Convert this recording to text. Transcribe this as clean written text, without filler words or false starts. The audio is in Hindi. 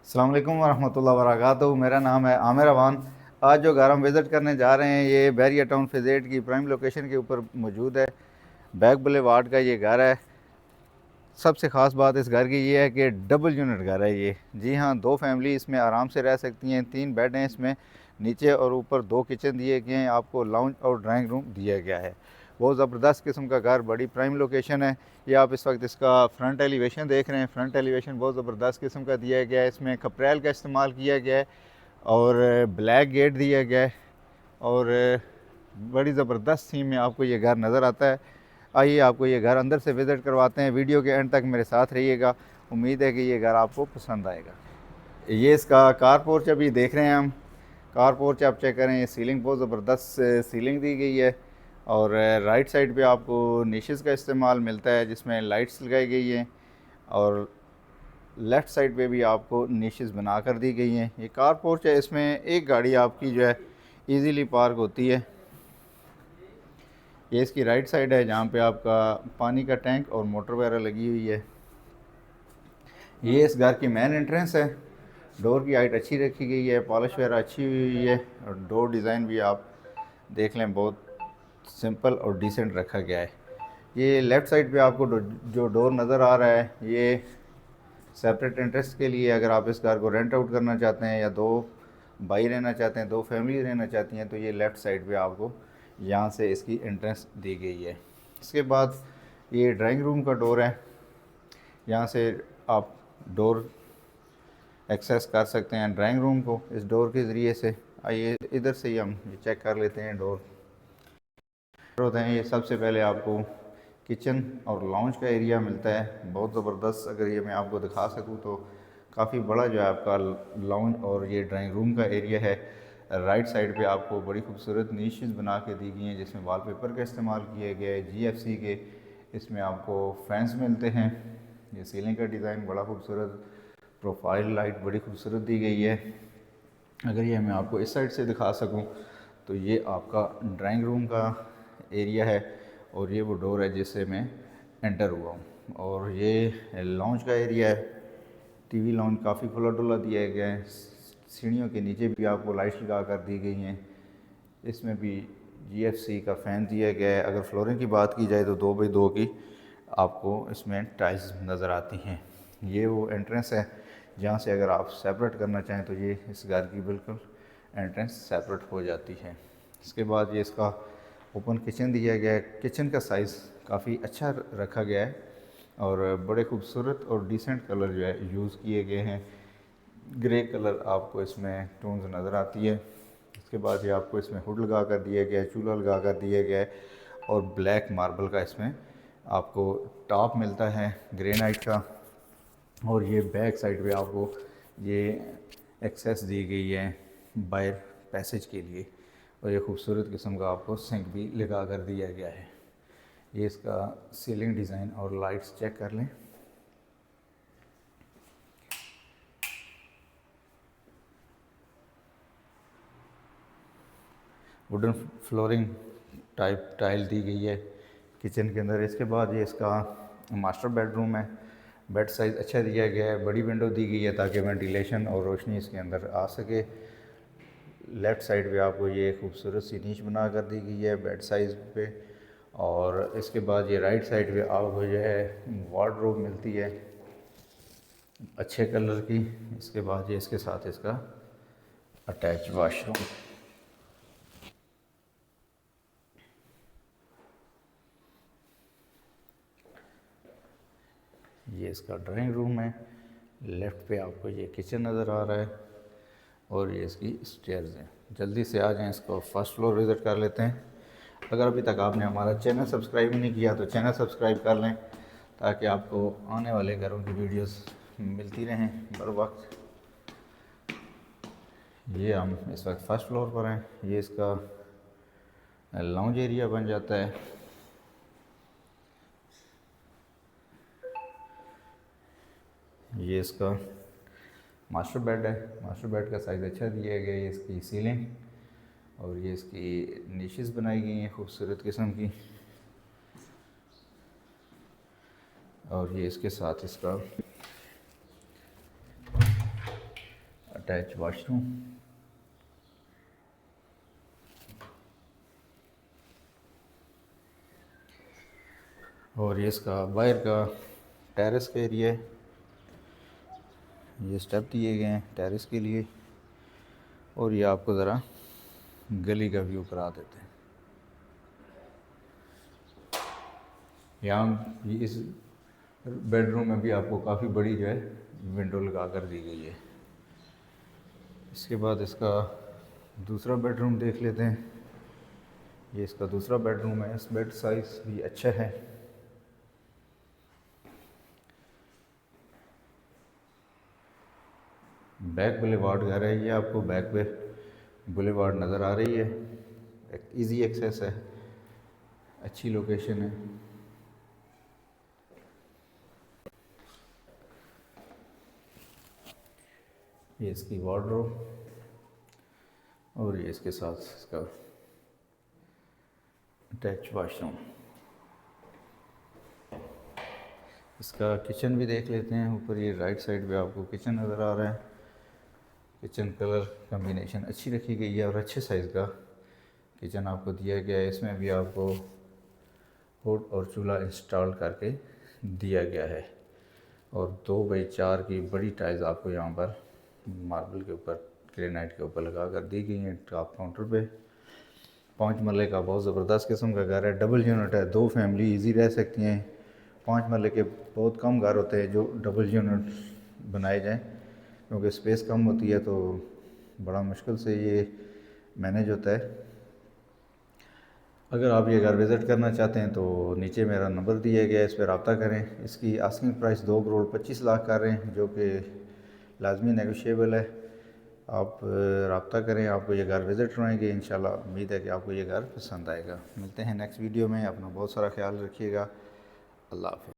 अस्सलाम वालेकुम वरहमतुल्लाहि वबरकातुहू। मेरा नाम है आमिर अवान। आज जो घर हम विज़िट करने जा रहे हैं ये बैरिया टाउन फेज़ 8 की प्राइम लोकेशन के ऊपर मौजूद है। बैक बुलेवार्ड का ये घर है। सबसे ख़ास बात इस घर की ये है कि डबल यूनिट घर है ये। जी हाँ, दो फैमिली इसमें आराम से रह सकती हैं। 3 बेड हैं इसमें, नीचे और ऊपर 2 किचन दिए गए हैं। आपको लाउंज और ड्राइंग रूम दिया गया है। बहुत ज़बरदस्त किस्म का घर, बड़ी प्राइम लोकेशन है। ये आप इस वक्त इसका फ्रंट एलिवेशन देख रहे हैं। फ्रंट एलिवेशन बहुत ज़बरदस्त किस्म का दिया गया है। इसमें कपरैल का इस्तेमाल किया गया है और ब्लैक गेट दिया गया है और बड़ी ज़बरदस्त थीम में आपको ये घर नज़र आता है। आइए आपको ये घर अंदर से विज़िट करवाते हैं। वीडियो के एंड तक मेरे साथ रहिएगा। उम्मीद है कि ये घर आपको पसंद आएगा। ये इसका कार पोर्च अभी देख रहे हैं हम। कार पोर्च आप चेक करें, ये सीलिंग बहुत ज़बरदस्त सीलिंग दी गई है और राइट साइड पे आपको निशेज़ का इस्तेमाल मिलता है जिसमें लाइट्स लगाई गई हैं और लेफ़्ट साइड पे भी आपको निशेज़ बना कर दी गई हैं। ये कार पोर्च है, इसमें एक गाड़ी आपकी जो है ईज़िली पार्क होती है। ये इसकी राइट साइड है जहाँ पे आपका पानी का टैंक और मोटर वगैरह लगी हुई है। ये इस घर की मेन एंट्रेंस है। डोर की हाइट अच्छी रखी गई है, पॉलिश वगैरह अच्छी हुई है और डोर डिज़ाइन भी आप देख लें बहुत सिंपल और डिसेंट रखा गया है। ये लेफ़्ट साइड पे आपको जो डोर नज़र आ रहा है ये सेपरेट इंटरेस्ट के लिए, अगर आप इस कार को रेंट आउट करना चाहते हैं या दो भाई रहना चाहते हैं, दो फैमिली रहना चाहती हैं, तो ये लेफ़्ट साइड पे आपको यहाँ से इसकी एंट्रेंस दी गई है। इसके बाद ये ड्राइंग रूम का डोर है। यहाँ से आप डोर एक्सेस कर सकते हैं ड्राइंग रूम को इस डोर के ज़रिए से। आइए इधर से ही हम ये चेक कर लेते हैं। डोर होते हैं ये, सबसे पहले आपको किचन और लाउंज का एरिया मिलता है। बहुत ज़बरदस्त, अगर ये मैं आपको दिखा सकूँ तो काफ़ी बड़ा जो है आपका लाउंज और ये ड्राइंग रूम का एरिया है। राइट साइड पे आपको बड़ी खूबसूरत नीशेस बना के दी गई हैं जिसमें वॉलपेपर का इस्तेमाल किया गया है जीएफसी के। इसमें आपको फैंस मिलते हैं। ये सीलिंग का डिज़ाइन बड़ा खूबसूरत, प्रोफाइल लाइट बड़ी खूबसूरत दी गई है। अगर ये मैं आपको इस साइड से दिखा सकूं तो ये आपका ड्राइंग रूम का एरिया है और ये वो डोर है जिससे मैं एंटर हुआ हूँ। और ये लॉन्च का एरिया है। टीवी लॉन्च काफ़ी खुला डुला दिया गया है। सीढ़ियों के नीचे भी आपको लाइट्स लगा कर दी गई हैं। इसमें भी जीएफसी का फ़ैन दिया गया है। अगर फ्लोरिंग की बात की जाए तो 2x2 की आपको इसमें टाइल्स नज़र आती हैं। ये वो एंट्रेंस है जहाँ से अगर आप सेपरेट करना चाहें तो ये इस घर की बिल्कुल एंट्रेंस सेपरेट हो जाती है। इसके बाद ये इसका ओपन किचन दिया गया है। किचन का साइज़ काफ़ी अच्छा रखा गया है और बड़े खूबसूरत और डिसेंट कलर जो है यूज़ किए गए हैं। ग्रे कलर आपको इसमें टोन्स नज़र आती है। इसके बाद ये आपको इसमें हुड लगा कर दिया गया है, चूल्हा लगा कर दिया गया है और ब्लैक मार्बल का इसमें आपको टॉप मिलता है ग्रेनाइट का। और ये बैक साइड पे आपको ये एक्सेस दी गई है बाहर पैसेज के लिए और ये खूबसूरत किस्म का आपको सिंक भी लगा कर दिया गया है। ये इसका सीलिंग डिज़ाइन और लाइट्स चेक कर लें। वुडन फ्लोरिंग टाइप टाइल दी गई है किचन के अंदर। इसके बाद ये इसका मास्टर बेडरूम है। बेड साइज़ अच्छा दिया गया है, बड़ी विंडो दी गई है ताकि वेंटिलेशन और रोशनी इसके अंदर आ सके। लेफ़्ट साइड पे आपको ये खूबसूरत सी नीच बना कर दी गई है बेड साइज़ पे। और इसके बाद ये राइट साइड पे आपको जो है वार्डरोब मिलती है अच्छे कलर की। इसके बाद ये इसके साथ इसका अटैच वाशरूम। ये इसका ड्राइंग रूम है। लेफ़्ट पे आपको ये किचन नज़र आ रहा है और ये इसकी स्टेयर्स हैं। जल्दी से आ जाएं, इसको फर्स्ट फ्लोर विज़िट कर लेते हैं। अगर अभी तक आपने हमारा चैनल सब्सक्राइब नहीं किया तो चैनल सब्सक्राइब कर लें ताकि आपको आने वाले घरों की वीडियोस मिलती रहें बर वक्त। ये हम इस वक्त फर्स्ट फ्लोर पर हैं। ये इसका लाउंज एरिया बन जाता है। ये इसका मास्टर बेड है। मास्टर बेड का साइज़ अच्छा दिया गया है। इसकी सीलिंग और ये इसकी निशेस बनाई गई हैं खूबसूरत किस्म की। और ये इसके साथ इसका अटैच वाशरूम, और ये इसका बाहर का टेरेस का एरिया है। ये स्टेप दिए गए हैं टेरेस के लिए, और ये आपको ज़रा गली का व्यू करा देते हैं। यहाँ इस बेडरूम में भी आपको काफ़ी बड़ी जो है विंडो लगा कर दी गई है। इसके बाद इसका दूसरा बेडरूम देख लेते हैं। ये इसका दूसरा बेडरूम है। इस बेड साइज़ भी अच्छा है। बैक बुलेवार्ड घर है ये, आपको बैक पे बुलेवार्ड नज़र आ रही है। एक इजी एक्सेस है, अच्छी लोकेशन है। ये इसकी वार्डरोब, और ये इसके साथ इसका अटैच वाशरूम। इसका किचन भी देख लेते हैं। ऊपर ये राइट साइड पे आपको किचन नज़र आ रहा है। किचन कलर कम्बिनेशन अच्छी रखी गई है और अच्छे साइज़ का किचन आपको दिया गया है। इसमें भी आपको होट और चूल्हा इंस्टॉल करके दिया गया है, और 2x4 की बड़ी टाइल्स आपको यहाँ पर मार्बल के ऊपर, ग्रेनाइट के ऊपर लगा कर दी गई हैं टॉप काउंटर पे। 5 मरले का बहुत ज़बरदस्त किस्म का घर है। डबल यूनिट है, 2 फैमिली इजी रह सकती हैं। 5 मरले के बहुत कम घर होते हैं जो डबल यूनिट बनाए जाएं, क्योंकि स्पेस कम होती है तो बड़ा मुश्किल से ये मैनेज होता है। अगर आप ये घर विज़िट करना चाहते हैं तो नीचे मेरा नंबर दिया गया है, इस पर रब्ता करें। इसकी आस्किंग प्राइस 2 करोड़ 25 लाख कर रहे हैं, जो कि लाजमी नेगोशिएबल है। आप रब्ता करें, आपको ये घर विज़िट रहेंगे। इंशाल्लाह उम्मीद है कि आपको ये घर पसंद आएगा। मिलते हैं नेक्स्ट वीडियो में। अपना बहुत सारा ख्याल रखिएगा। अल्लाह हाफ़िज़।